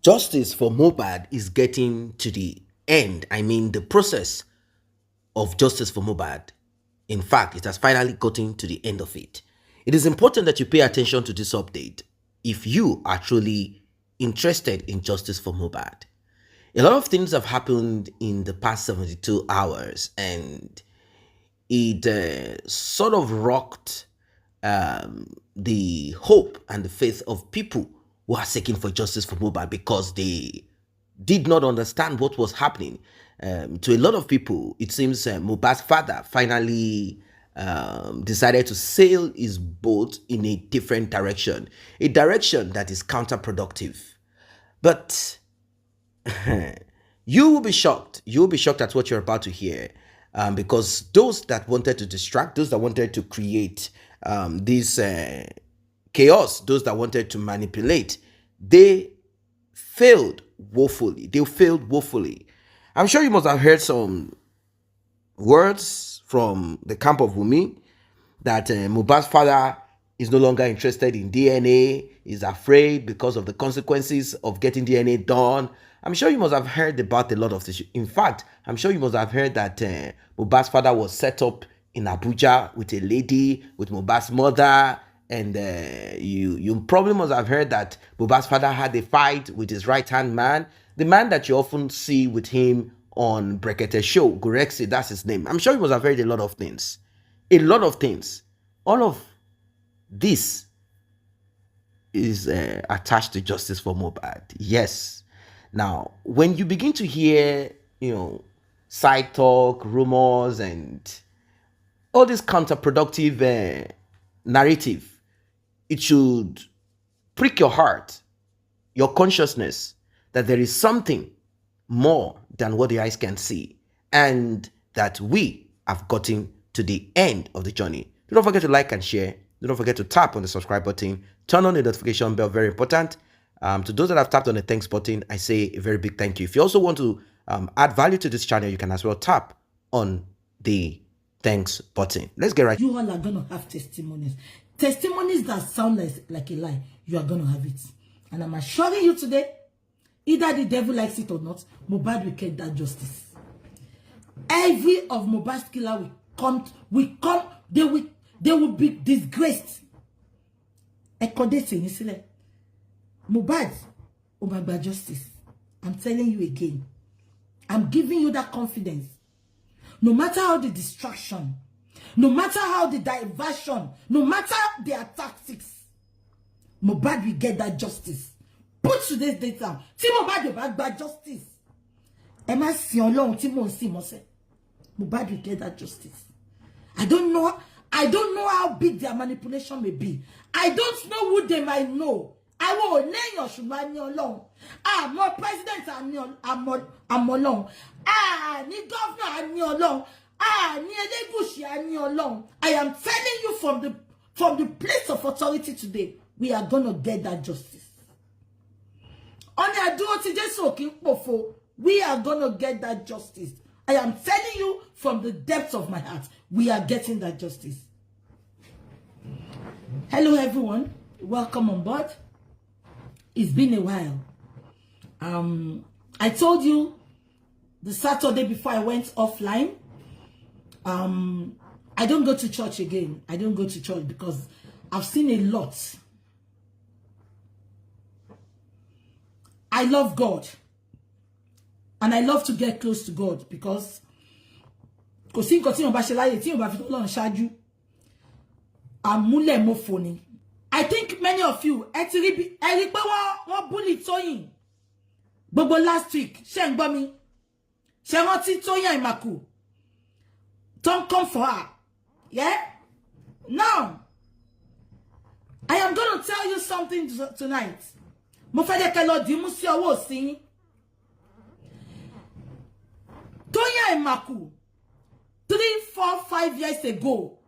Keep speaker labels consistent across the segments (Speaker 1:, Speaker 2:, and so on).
Speaker 1: Justice for Mohbad is getting to the end. I mean, the process of justice for Mohbad, in fact, it has finally gotten to the end of it. It is important that you pay attention to this update if you are truly interested in justice for Mohbad. A lot of things have happened in the past 72 hours, and it sort of rocked the hope and the faith of people who are seeking for justice for Mohbad because they did not understand what was happening. To a lot of people, it seems Mohbad's father finally decided to sail his boat in a different direction, a direction that is counterproductive. But you will be shocked. You will be shocked at what you're about to hear. Because those that wanted to distract, those that wanted to create this chaos, those that wanted to manipulate, they failed woefully. They failed woefully. I'm sure you must have heard some words from the camp of Wunmi that Mohbad's father is no longer interested in DNA, is afraid because of the consequences of getting DNA done. I'm sure you must have heard about a lot of this. In fact, I'm sure you must have heard that Mohbad's father was set up in Abuja with a lady, with Mohbad's mother, and you probably must have heard that Mohbad's father had a fight with his right-hand man, the man that you often see with him on Brekete's show, Gurexi, that's his name. I'm sure you must have heard a lot of things. A lot of things. All of this is attached to justice for Mohbad. Yes. Now, when you begin to hear, side talk, rumors, and all this counterproductive narrative, it should prick your heart, your consciousness, that there is something more than what the eyes can see, and that we have gotten to the end of the journey. Don't forget to like and share. Don't forget to tap on the subscribe button. Turn on the notification bell, very important. To those that have tapped on the thanks button, I say a very big thank you. If you also want to add value to this channel, you can as well tap on the thanks button. Let's get right.
Speaker 2: You all are going to have testimonies. Testimonies that sound like a lie. You are going to have it. And I'm assuring you today, either the devil likes it or not, Mohbad will get that justice. Every of Mohbad's killer will come, they will be disgraced. Mohbad, Mohbad justice. I'm telling you again. I'm giving you that confidence. No matter how the distraction, no matter how the diversion, no matter their tactics, Mohbad will get that justice. Put today's date down. Tí Mohbad will get justice. Emma si Ọlọ́run tí mo si mo se. Mohbad will get that justice. I don't know how big their manipulation may be. I don't know who they might know. I will name your ṣùgbọ́n ní Ọlọ́run. More president I'm Ọlọ́run. Ní governor ní Ọlọ́run. Ní Elégùṣì ní Ọlọ́run. I am telling you from the place of authority today, we are going to get that justice. We are going to get that justice. I am telling you from the depths of my heart, we are getting that justice. Hello everyone, welcome on board. It's been a while. I told you the Saturday before I went offline, I don't go to church again. I don't go to church because I've seen a lot. I love God. And I love to get close to God because I think many of you actually bully Toyin. Bobo last week, Sheng Bami. Shemoti Toyin Imaku. Don't come for her. Yeah? Now, I am going to tell you something tonight. Mo fẹ́ jẹ́ kẹ́ lọ dì mú sí ọwọ́ òsì yín. Toyin Imaku 3, 4, 5 years ago,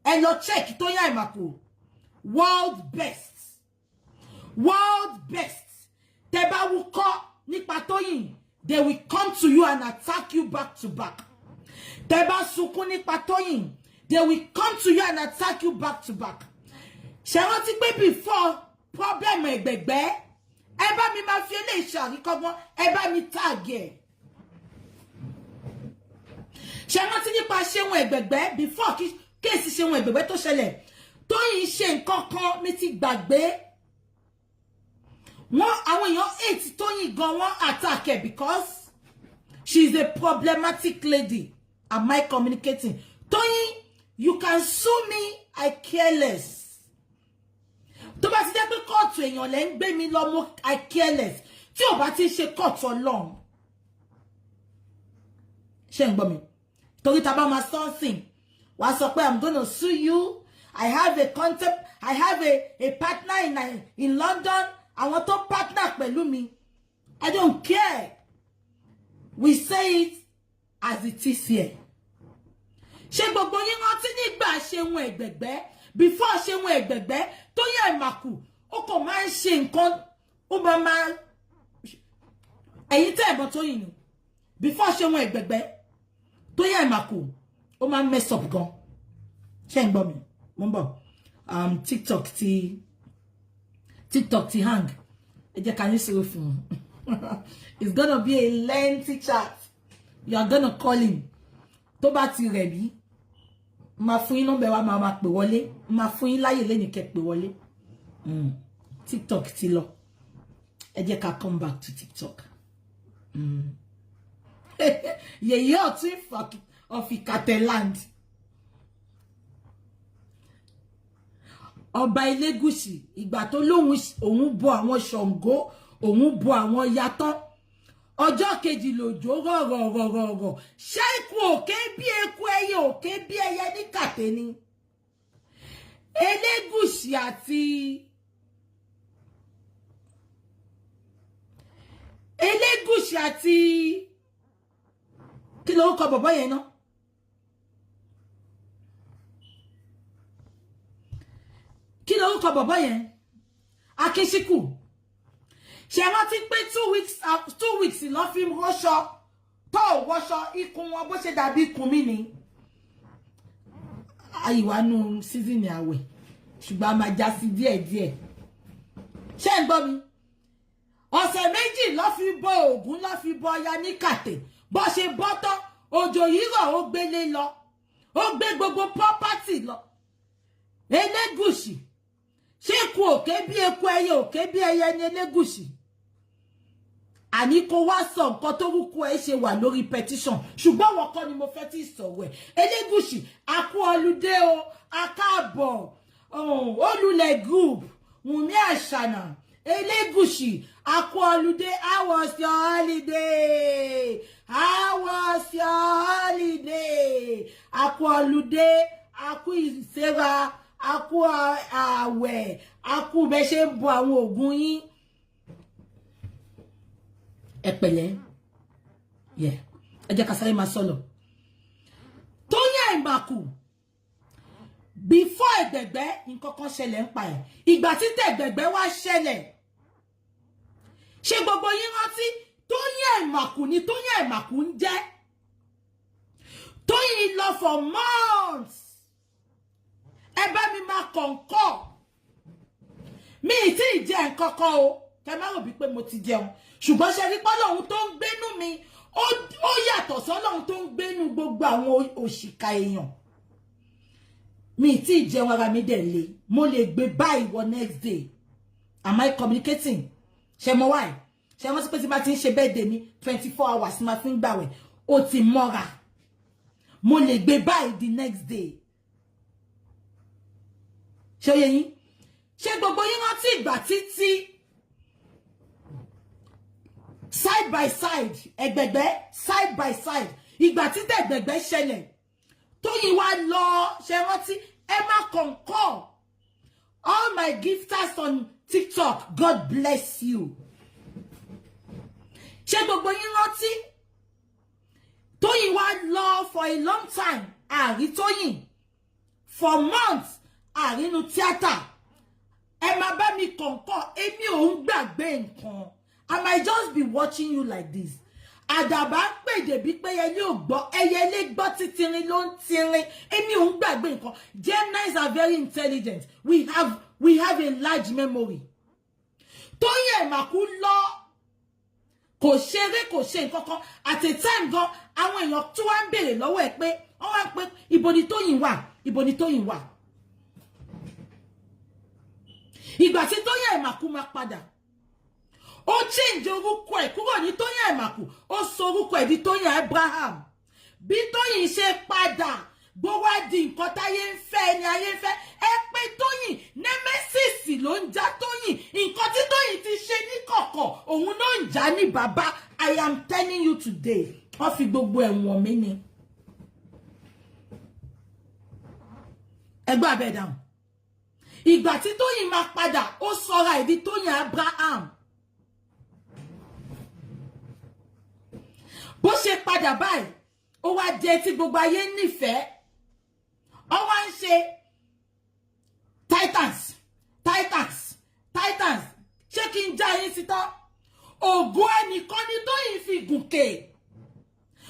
Speaker 2: and you check Toyin Imaku, world best. Teba will call nípa Toyin, they will come to you and attack you back to back. Teba sunkún nípa Toyin, they will come to you and attack you back to back. Ṣé rántí pé before problem ẹgbẹgbẹ ẹ bá mi máa fi eléyìí ṣe àríkọ́gbọ́n, ẹ bá mi tag ẹ̀. Ṣé rántí nípa Ṣeun Ẹ̀gbẹ̀gbẹ́ before kéèsì Ṣeun Ẹ̀gbẹ̀gbẹ́ tó ṣẹlẹ̀, Tóyìn ṣe nǹkan kan mi ti gbàgbé. Àwọn èèyàn hate Tóyìn gan, wọ́n attack her because she is a problematic lady. Am I communicating? Tóyìn, you can sue me, I care less. Tó bá ti jẹ́ pé kóòtù èèyàn lẹ́ ń gbé mi lọ, mo I care less. Tí ò bá ti ṣe kóòtù Ọlọ́run. Ṣé ń gbọ́ mi? Torí tá bá máa something, wá sọ pé I'm going to sue you. I have a concept, I have a partner in London. Àwọn tó partner pẹ̀lú mi. I don't care. We say it as it is here. Ṣé gbogbo yín rántí nígbà Ṣeun Ẹ̀gbẹ̀gbẹ́, before Ṣeun Ẹ̀gbẹ̀gbẹ́, Tóyìn Àìmàkù, ó kò máa ń ṣe nǹkan, ó máa ẹ̀yin tẹ́ ẹ̀gbọ́n Tóyìn ni. Before Ṣeun Ẹ̀gbẹ̀gbẹ́, Tóyìn Àìmàkù, ó máa mess up gan. Ṣé ń gbọ́ mi? Mo ń bọ̀. TikTok ti hang. Ẹ jẹ́ ká ní sùúrù fún un. It's gonna be a lengthy chat. You are gonna call him. Tó bá ti rẹ̀ mí, máa fún yín nọ́mbà wa, máa pè wọlé. Máa fún yín láyè lẹ́yìn kẹ́ pè wọlé. TikTok ti lọ. Ẹ jẹ́ ká come back to TikTok. Yèyé ọ̀tún of Ikateland. Ọba Elégùṣì, ìgbà tó lóhun òun bọ àwọn Ṣàngó, òun bọ àwọn yatán. Ọjọ́ kejì lòjò rọ̀rọ̀rọ̀rọ̀. Ṣé ikú òkè bí eku, ẹyẹ òkè bí ẹyẹ ní kàtẹ́ ni? Elégùṣì àti kí ló kọ bọ̀bọ́ yẹn náà? Kí ló kọ bọ̀bọ́ yẹn? Akínsíkù. Ṣé rántí pé 2 weeks lọ fi wọṣọ tó wọṣọ ikùn wọn bó ṣe dàbí ikùn mi ni. Àyíwá nù season àwẹ̀, ṣùgbọ́n a máa já sí díẹ̀díẹ̀. Ṣé ń gbọ́ mi? Ọ̀sẹ̀ méjì lọ fi bọ Ògún, lọ fi bọ Ọya ní kàtẹ́. Bó ṣe bọ́ tán, òjò yìí rọ̀, ó gbélé lọ. Ó gbé gbogbo property lọ. Elégùṣì. Ṣé ikú òkè bí eku, ẹyẹ òkè bí ẹyẹ ní Elégùṣì? Àní kó wá sọ nǹkan tó rúkú ẹ ṣe wà lórí petition, ṣùgbọ́n wọ́n kọ́ ni mo fẹ́ tí sọ̀rọ̀ ẹ̀. Elégùṣì, a kú ọlùdé o, a káàbọ̀, Olùlẹ̀ group, Wunmi Àṣànà, Elégùṣì, a kú ọlùdé. How was your holiday? How was your holiday? A kú ọlùdé, a kú ìṣẹ́ra, a kú àwẹ̀, a kú bẹ́ ṣe ń bọ àwọn ògùn yín. Ẹ pẹ̀lẹ́. Ẹ jẹ́ ká sáré máa sọ̀lọ̀. Tóyìn Àìmàkù, before Ẹ̀gbẹ̀gbẹ́, nǹkan kan ṣẹlẹ̀ ń pa ẹ̀. Ìgbà tí Ẹ̀gbẹ̀gbẹ́ wá ṣẹlẹ̀, ṣé gbogbo yín rántí? Tóyìn Àìmàkù ni Tóyìn Àìmàkù ń jẹ́. Tóyìn lọ for months. Ẹ bá mi máa kọ̀ǹkọ̀. Mi tí ì jẹ nǹkan kan o. Kẹ má rò bí pé mo ti jẹun. Ṣùgbọ́n ṣe rí pé Ọlọ́run tó ń gbénú mi, ó yàtọ̀ sọ́lọ́run tó ń gbénú gbogbo àwọn òṣìkà èèyàn. Mi tí ì jẹun, ara mi dẹ̀ le. Mo lè gbé báyìí wọ next day. Am I communicating? Ṣé mo wá ẹ̀? Ṣé wọ́n sì pé tí bá ti ń ṣe birthday mi 24 hours máa fi ń gbàwẹ̀. Ó ti mọ́ra. Mo lè gbé báyìí the next day. Ṣé ó yé yín? Ṣé gbogbo yín rántí ìgbà títí side by side, Ẹ̀gbẹ̀gbẹ́ side by side, ìgbà tí Ẹ̀gbẹ̀gbẹ́ ṣẹlẹ̀, Tóyìn wá lọ, ṣé rántí? Ẹ má kọ̀ǹkọ̀. All my gifters on TikTok, God bless you. Ṣé gbogbo yín rántí? Tóyìn wá lọ for a long time. Àrí Tóyìn for months. Àrínú tíátà. Ẹ má bá mi kọ̀ǹkọ̀. Èmi ò ń gbàgbé nǹkan. I might just be watching you like this. Àdàbà ń pèdè bí pé ẹyẹ ò gbọ́, ẹyẹlé gbọ́ títírin ló ń tírin. Èmi ò ń gbàgbé nǹkan. Geminis are very intelligent. We have a large memory. Tóyìn Àìmàkù lọ kò ṣeré kò ṣe nǹkan kan at a time gan àwọn èèyàn tí wọ́n ń béèrè lọ́wọ́ ẹ̀ pé wọ́n wá ń pé ibo ni Tóyìn wà, ibo ni Tóyìn wà. Ìgbà tí Tóyìn Àìmàkù máa padà ó change orúkọ ẹ̀ kúrò ní Tóyìn Àìmàkù ó sọ orúkọ ẹ̀ di Tóyìn Abraham. Bí Tóyìn ṣe padà gbówá di nǹkan táyé ń fẹ́ ni ayé ń fẹ́ ẹ pé Tóyìn nemesis ló ń já Tóyìn nǹkan tí Tóyìn ti ṣe ní kọ̀kọ̀ òun ló ń já ní bàbá. I am telling you today wọ́n fi gbogbo ẹ̀wọ̀n mi ni. Ẹgbẹ́ abẹ́ dáhùn. Ìgbà tí Tóyìn máa padà ó sọra ìdí Tóyìn Abraham. Bó ṣe padà báyìí ó wá jẹ́ tí gbogbo ayé nífẹ̀ẹ́. Ó wá ń ṣe Titans. Ṣé kí n já yín sí tán? Ògo ẹnìkan ni Tóyìn fi gùnkè.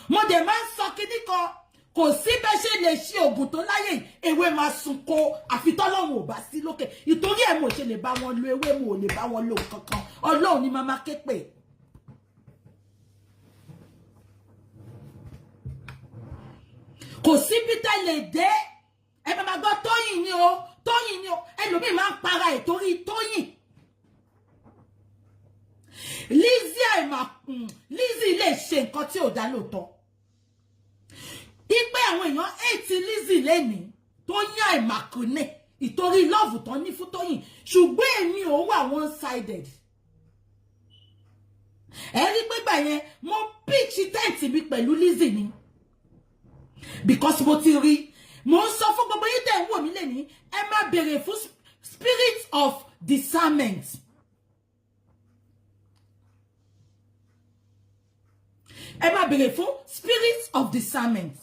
Speaker 2: Mo dẹ̀ máa ń sọ kíní kan kò sí bẹ́ ṣe lè ṣe ògùn tó láyé ewé máa sunko àfi tọ́lọ́run ò bá sí lókè. Ìtorí ẹ̀ mo ṣe lè bá wọn lo ewé mo ò lè bá wọn lo kankan. Ọlọ́run ni màmá ké pè. Kò sí bí tẹ́lẹ̀ dé ẹ bá máa gbọ́ Tóyìn ni o ẹlòmíì máa ń para ẹ̀ torí Tóyìn. Lizzy lè ṣe nǹkan tí ò dá lóòótọ́. Ipe àwọn èèyàn hate Lizzy lẹ́nìí Tóyìn Àìmàkù ní ìtorí love tán ní fún Tóyìn ṣùgbọ́n èmi ò wà one sided. Ẹ rí pé gbà yẹn mo pitch tent mi pẹ̀lú Lizzy ni because mo ti rí mo ń sọ fún gbogbo yín tẹ́ ń wò mí lẹ́nìí ẹ má béèrè fún spirit of discernment. Ẹ má béèrè fún spirit of discernment.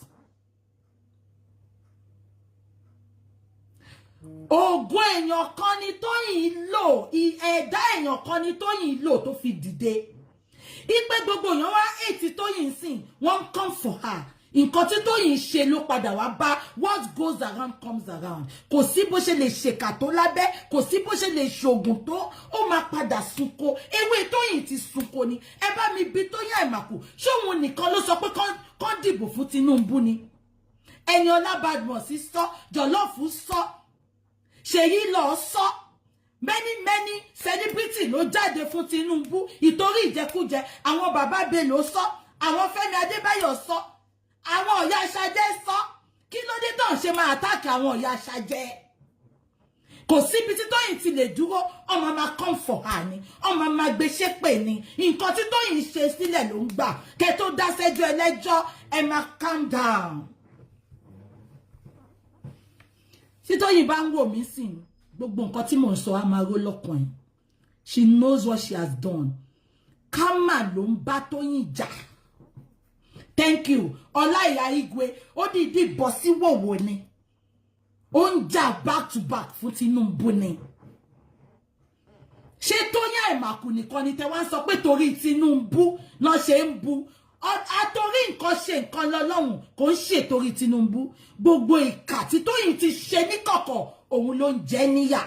Speaker 2: Ògo èèyàn kan ni Tóyìn lò ẹ̀dá èèyàn kan ni Tóyìn lò tó fi dìde. Ipe gbogbo èèyàn wá ètí Tóyìn sìn wọ́n come for her. Nǹkan tí Tóyìn ṣe ló padà wá bá what goes around comes around. Kò sí bó ṣe lè ṣèkà tó lábẹ́ kò sí bó ṣe lè ṣògùn tó ó máa padà sunko. Ewé Tóyìn ti sunko ni. Ẹ bá mi bi Tóyìn Àìmàkù ṣé òun nìkan ló sọ pé kán dìbò fún Tinubu ni. Ẹniọlá Badmus sọ Jọlọ́ọ̀fù sọ Ṣèyí lọ sọ many celebrity ló jáde fún Tinubu ìtorí ìjẹkújẹ àwọn bàbá Bello sọ àwọn Fẹ́mi Adébáyọ̀ sọ àwọn Ọ̀yá Ṣadé sọ kí ló dé tán ṣe máa attack àwọn Ọ̀yá Ṣadé kò síbi tí Tóyìn ti lè dúró ọmọ máa come for her ni ọmọ máa gbé ṣépè ni nǹkan tí Tóyìn ṣe sílẹ̀ ló ń gbà kẹ́ tó dá sẹ́jọ́ ẹlẹ́jọ́ ẹ máa calm down. Tí Tóyìn bá ń wò mí sìn gbogbo nǹkan tí mò ń sọ á máa ró lọ́kàn ẹ̀. She knows what she has done. Kámà ló ń bá Tóyìn jà. Thank you. Ọláìyá Igwe ó dìídì bọ́ sí wòwò ni. Ó ń jà back to back fún Tinubu ni. Ṣé Tóyìn Àìmàkù nìkan ni tẹ́ wá ń sọ pé torí Tinubu ló ṣe ń bu àtorí nǹkan ṣe nǹkan lọ́lọ́run kò ń ṣe torí Tinubu gbogbo ìkà tí Tóyìn ti ṣe ní kọ̀kọ̀ òun ló ń jẹ níyà.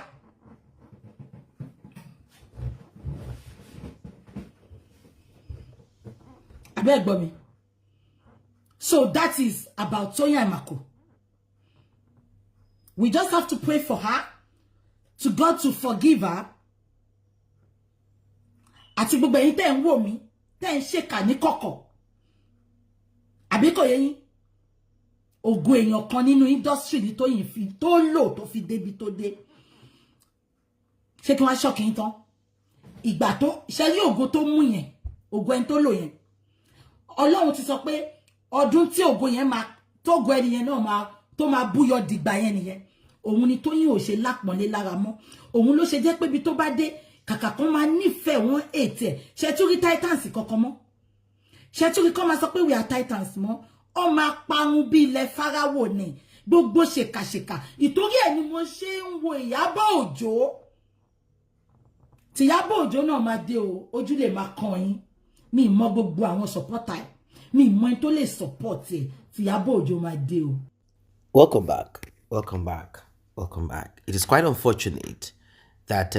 Speaker 2: Abẹ́ gbọ́ mi. So that is about Tóyìn Àìmàkù. We just have to pray for her, to God to forgive her. Àti gbogbo ẹ̀yin tẹ́ ń wò mí, tẹ́ ń ṣèkà ní kọ̀kọ̀. Àbí kò yé yín? Ògo èèyàn kan nínú industry ni Tóyìn fi tó lò tó fi débi tó dé. Ṣé kí wọ́n ṣọ́kì yín tán? Ìgbà tó ṣe rí ògo tó mú yẹn, ògo ẹni tó lò yẹn. Ọlọ́run ti sọ pé ọdún tí ògo yẹn máa tó ògo ẹni yẹn náà tó máa búyọ dìgbà yẹn nìyẹn. Òun ni Tóyìn ò ṣe lápọ̀nlé lára mọ́. Òun ló ṣe jẹ́ pé ibi tó bá dé kàkà kan máa nífẹ̀ẹ́ wọn ètè ẹ̀. Ṣé tún rí Titans kankan mọ́? Ṣé tún rí kọ́ máa sọ pé we are Titans mọ́? Ó máa parun bí ilẹ̀ Fáráwò ni. Gbogbo ṣèkàṣèkà. Ìtorí ẹ̀ ni mo ṣe ń wo Ìyábọ̀ Òjó. Tí Ìyábọ̀ Òjó náà máa dé o, ojú lè máa kan yín. Mi mọ gbogbo àwọn supporter ẹ̀. Mi mọ ẹni tó lè support ẹ̀. Tí Ìyábọ̀ Òjó máa dé o.
Speaker 1: Welcome back. Welcome back. Welcome back. It is quite unfortunate that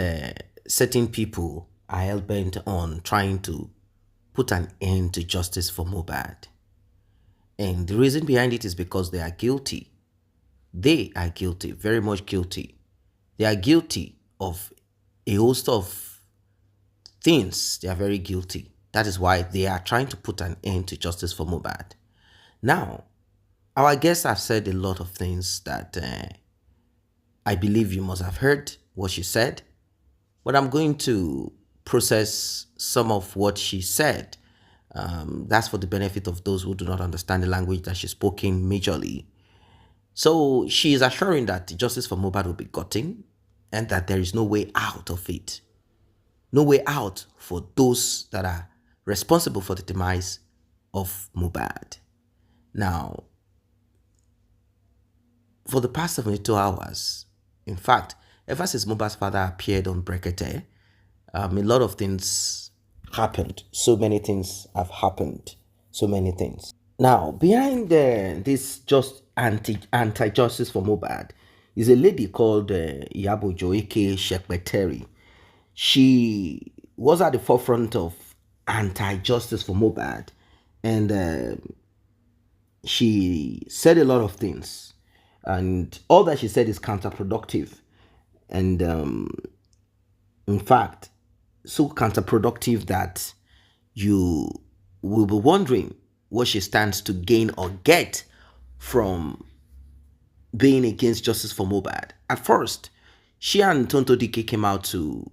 Speaker 1: certain people are hell-bent on trying to put an end to justice for Mohbad. And the reason behind it is because they are guilty. They are guilty, very much guilty. They are guilty of a host of things. They are very guilty. That is why they are trying to put an end to justice for Mohbad. Now, our guests have said a lot of things that I believe you must have heard what she said, but I'm going to process some of what she said. That's for the benefit of those who do not understand the language that she's spoken majorly. So she is assuring that justice for Mohbad will be gotten and that there is no way out of it. No way out for those that are responsible for the demise of Mohbad. Now, for the past 72 hours, in fact, ever since Mohbad's father appeared on Brekete, a lot of things happened. So many things have happened. So many things. Now, behind this just anti-justice for Mohbad is a lady called Iyabo Joeke Shekpeteri. She was at the forefront of anti-justice for Mohbad, and she said a lot of things, and all that she said is counterproductive, and in fact, so counterproductive that you will be wondering what she stands to gain or get from being against justice for Mohbad. At first, she and Tonto Dike came out to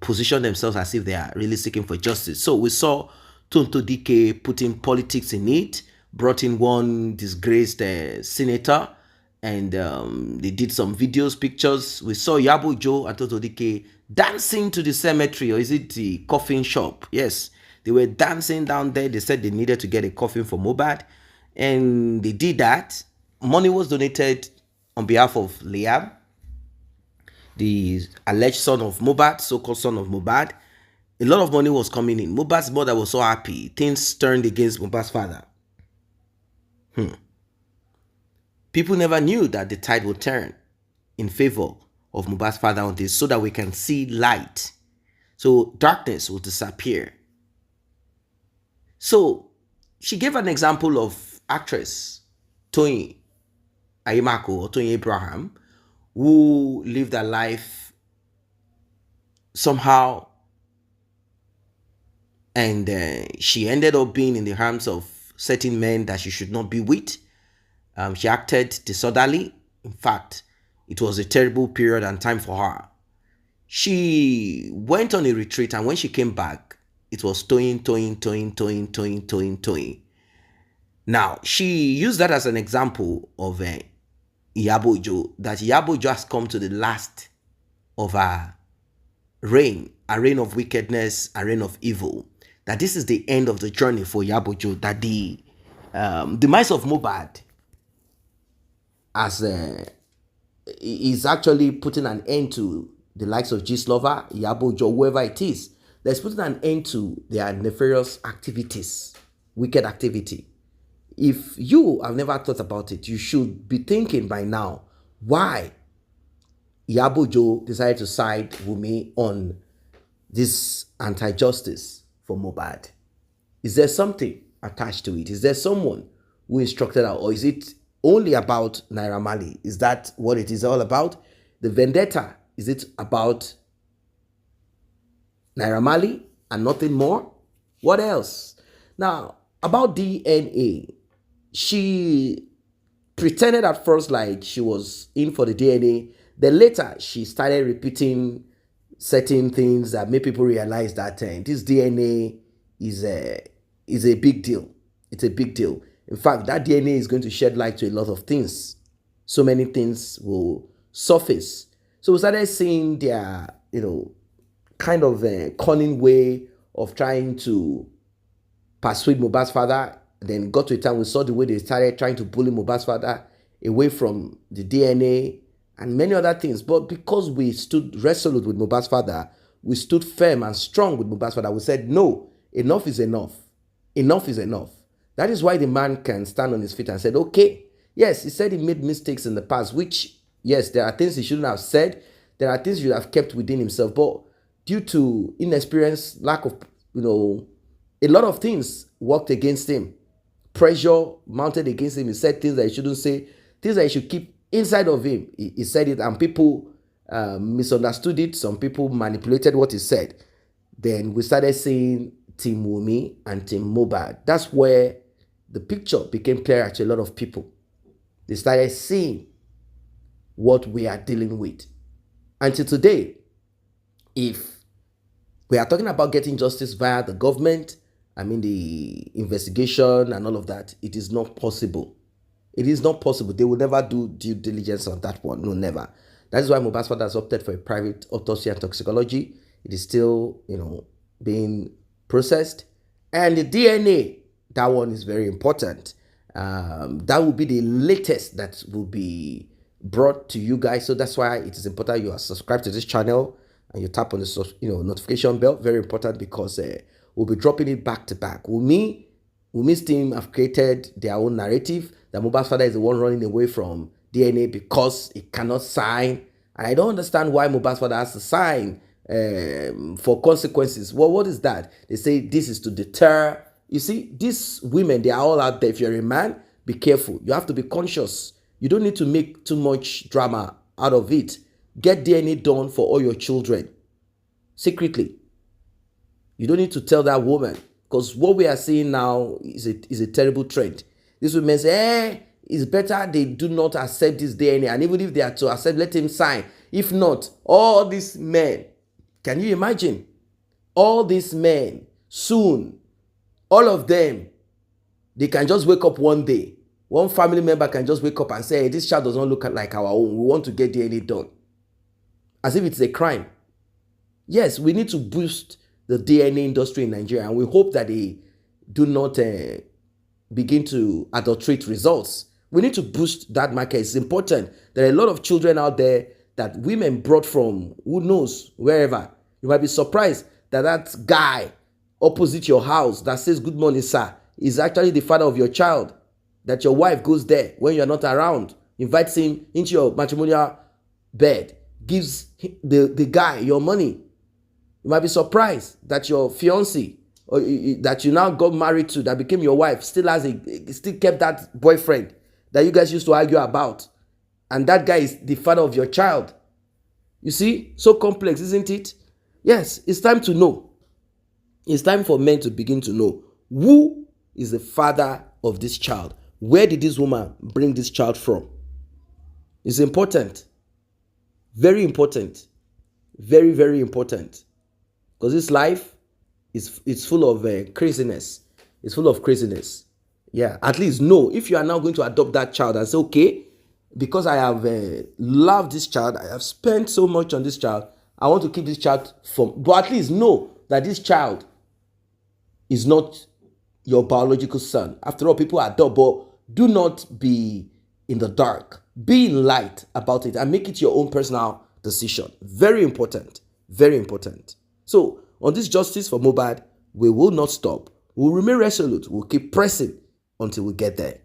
Speaker 1: position themselves as if they are really seeking for justice. So we saw Tonto Dike putting politics in it, brought in one disgraced senator, and they did some videos, pictures. We saw Iyabo Joe and Tonto Dike dancing to the cemetery, or is it the coffin shop? Yes, they were dancing down there. They said they needed to get a coffin for Mohbad, and they did that. Money was donated on behalf of Liam, the alleged son of Mohbad, so-called son of Mohbad. A lot of money was coming in. Mohbad's mother was so happy. Things turned against Mohbad's father. People never knew that the tide would turn in favor of Mohbad's father on this, so that we can see light. So darkness will disappear. So she gave an example of actress Toyin Ayimako or Toyin Abraham, who lived her life somehow, and she ended up being in the arms of certain men that she should not be with. She acted disorderly. In fact, it was a terrible period and time for her. She went on a retreat, and when she came back, it was Toyin. Now, she used that as an example of Iyabo Joe, that Iyabo Joe has come to the last of her reign, a reign of wickedness, a reign of evil. That this is the end of the journey for Iyabo Joe. That the demise of Mohbad as is actually putting an end to the likes of Gistlover, Iyabo Joe, whoever it is. That's putting an end to their nefarious activities, wicked activity. If you have never thought about it, you should be thinking by now why Iyabo Joe decided to side Wunmi on this anti-justice for Mohbad. Is there something attached to it? Is there someone who instructed her, or is it only about Naira Marley? Is that what it is all about? The vendetta, is it about Naira Marley and nothing more? What else? Now, about DNA, she pretended at first like she was in for the DNA. Then later, she started repeating certain things that made people realize that this DNA is a big deal. It's a big deal. In fact, that DNA is going to shed light to a lot of things. So many things will surface. So we started seeing their, kind of cunning way of trying to persuade Mohbad's father. Then got to a time we saw the way they started trying to bully Mohbad's father away from the DNA and many other things. But because we stood resolute with Mohbad's father, we stood firm and strong with Mohbad's father. We said, no, enough is enough. Enough is enough. That is why the man can stand on his feet and said, okay, yes, he said he made mistakes in the past, which, yes, there are things he shouldn't have said. There are things he should have kept within himself. But due to inexperience, lack of, a lot of things worked against him. Pressure mounted against him. He said things that he shouldn't say, things that he should keep inside of him. He said it, and people misunderstood it. Some people manipulated what he said. Then we started seeing Team Wunmi and Team Mohbad. That's where the picture became clearer to a lot of people. They started seeing what we are dealing with. Until today, if we are talking about getting justice via the government, the investigation and all of that, it is not possible. It is not possible. They will never do due diligence on that one. No, never. That is why Mohbad's father has opted for a private autopsy and toxicology. It is still, being processed. And the DNA, that one is very important. That will be the latest that will be brought to you guys. So that's why it is important you are subscribed to this channel and you tap on the notification bell. Very important, because we'll be dropping it back to back. Wunmi's team have created their own narrative that Mohbad's father is the one running away from DNA because he cannot sign. And I don't understand why Mohbad's father has to sign for consequences. Well, what is that? They say this is to deter. You see, these women, they are all out there. If you're a man, be careful. You have to be conscious. You don't need to make too much drama out of it. Get DNA done for all your children secretly. You don't need to tell that woman, because what we are seeing now is a terrible trend. These women say, it's better they do not accept this DNA, and even if they are to accept, let him sign. If not, all these men, can you imagine? All these men, soon, all of them, they can just wake up one day. One family member can just wake up and say, hey, this child does not look like our own. We want to get DNA done. As if it's a crime. Yes, we need to boost the DNA industry in Nigeria, and we hope that they do not begin to adulterate results. We need to boost that market. It's important. There are a lot of children out there that women brought from who knows, wherever. You might be surprised that that guy opposite your house that says, good morning, sir, is actually the father of your child. That your wife goes there when you're not around, invites him into your matrimonial bed, gives the guy your money. You might be surprised that your fiancé, or that you now got married to, that became your wife, still kept that boyfriend that you guys used to argue about. And that guy is the father of your child. You see, so complex, isn't it? Yes, it's time to know. It's time for men to begin to know who is the father of this child. Where did this woman bring this child from? It's important. Very important. Very, very important. Because this life is full of craziness. It's full of craziness. Yeah, at least know, if you are now going to adopt that child and say, okay, because I have loved this child, I have spent so much on this child, I want to keep this child from, but at least know that this child is not your biological son. After all, people adopt, but do not be in the dark. Be in light about it and make it your own personal decision. Very important. Very important. So, on this justice for Mohbad, we will not stop. We'll remain resolute. We'll keep pressing until we get there.